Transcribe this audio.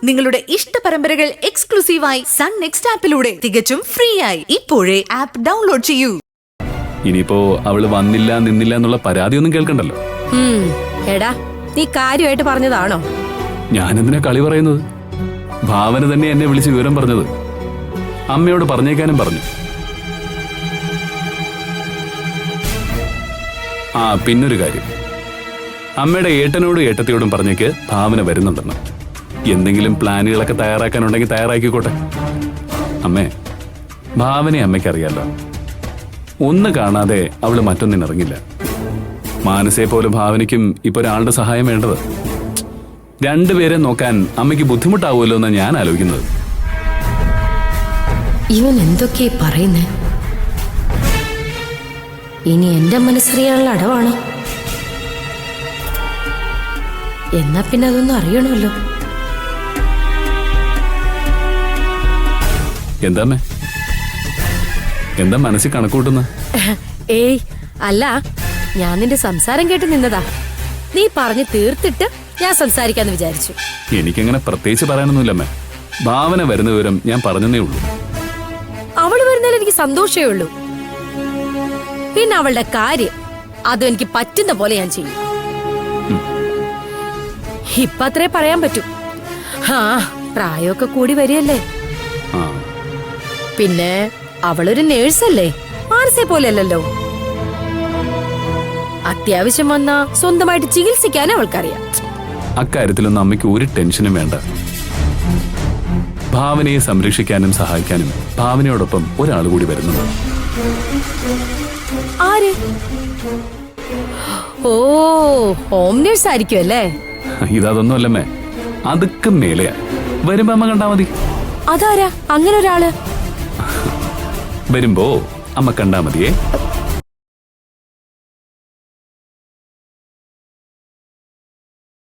നിങ്ങളുടെ ഇഷ്ട പരമ്പരകൾ എക്സ്ക്ലൂസീവായി സൺ നെക്സ്റ്റ് ആപ്പിലൂടെ തികച്ചും ഫ്രീ ആയി ഇപ്പോഴേ ആപ്പ് ഡൗൺലോഡ് ചെയ്യൂ. ഇനിയിപ്പോ അവള് വന്നില്ല നിന്നില്ല എന്നുള്ള പരാതിയൊന്നും കേൾക്കണ്ടല്ലോ. എടാ, നീ കാര്യമായിട്ട് പറഞ്ഞതാണോ? ഞാനെന്തിനാ കളി പറയുന്നത്? ഭാവന തന്നെ എന്നെ വിളിച്ച് വിവരം പറഞ്ഞത്. അമ്മയോട് പറഞ്ഞേക്കാനും പറഞ്ഞു. പിന്നൊരു കാര്യം, അമ്മയുടെ ഏട്ടനോടും ഏട്ടത്തിയോടും പറഞ്ഞേക്ക് ഭാവന വരുന്നുണ്ടെന്ന്. എന്തെങ്കിലും പ്ലാനുകളൊക്കെ തയ്യാറാക്കാനുണ്ടെങ്കിൽ തയ്യാറാക്കിക്കോട്ടെ. അമ്മേ, ഭാവനയെ അമ്മയ്ക്കറിയാലോ. ഒന്ന് കാണാതെ അവള് മറ്റൊന്നിനിറങ്ങില്ല. മാനസയെ പോലെ ഭാവനയ്ക്കും ഇപ്പൊ ഒരാളുടെ സഹായം വേണ്ടത്. രണ്ടുപേരെ നോക്കാൻ അമ്മയ്ക്ക് ബുദ്ധിമുട്ടാവുമല്ലോ എന്നാണ് ഞാൻ ആലോചിക്കുന്നത്. ഇവൻ എന്തൊക്കെയാ പറയുന്നേ? ഇനി എന്റെ മനസ്സറിയാനുള്ള അടവാണോ? എന്നാ പിന്നെ അതൊന്നും അറിയണമല്ലോ. എന്താ മനസ്സിൽ കണക്കൂട്ടുന്ന? ഏയ് അല്ല, ഞാൻ നിന്റെ സംസാരം കേട്ട് നിന്നതാ. നീ പറഞ്ഞു തീർത്തിട്ട് ഞാൻ സംസാരിക്കാന്ന് വിചാരിച്ചു. എനിക്കങ്ങനെ പ്രത്യേകിച്ച് പറയാനൊന്നുമില്ലമ്മേ. ഭാവന വരുന്ന വിവരം ഞാൻ പറഞ്ഞതേ ഉള്ളൂ. അവള് വരുന്നതിൽ എനിക്ക് സന്തോഷമേ ഉള്ളൂ. പിന്നെ അവളുടെ കാര്യം അതും എനിക്ക് പറ്റുന്ന പോലെ ഞാൻ ചെയ്യും. ഇപ്പൊ അത്രേ പറയാൻ പറ്റൂ. പ്രായമൊക്കെ കൂടി വരികയല്ലേ. പിന്നെ അവളൊരു നേഴ്സല്ലേ, മാനസയെ പോലെയല്ലല്ലോ. അത്യാവശ്യം വന്നാ സ്വന്തമായിട്ട് ചികിത്സിക്കാനും അവൾക്കറിയാം. അക്കാര്യത്തിലൊന്നും അമ്മയ്ക്ക് ഒരു ടെൻഷനും വേണ്ട. ഭാവനയെ സംരക്ഷിക്കാനും സഹായിക്കാനും ഭാവനയോടൊപ്പം ഒരാൾ കൂടി വരുന്നുണ്ട്. ആര്? ഓ, ഹോം നേഴ്സ് ആയിരിക്കും അല്ലേ? ഇതൊന്നും അല്ലമ്മേ, അതൊക്കെ മേലെയാ. വരുമ്പോ അമ്മ കണ്ടാ മതി. അതാരാ അങ്ങനെ ഒരാള്? വരുമ്പോ അമ്മ കണ്ടാ മതിയേ.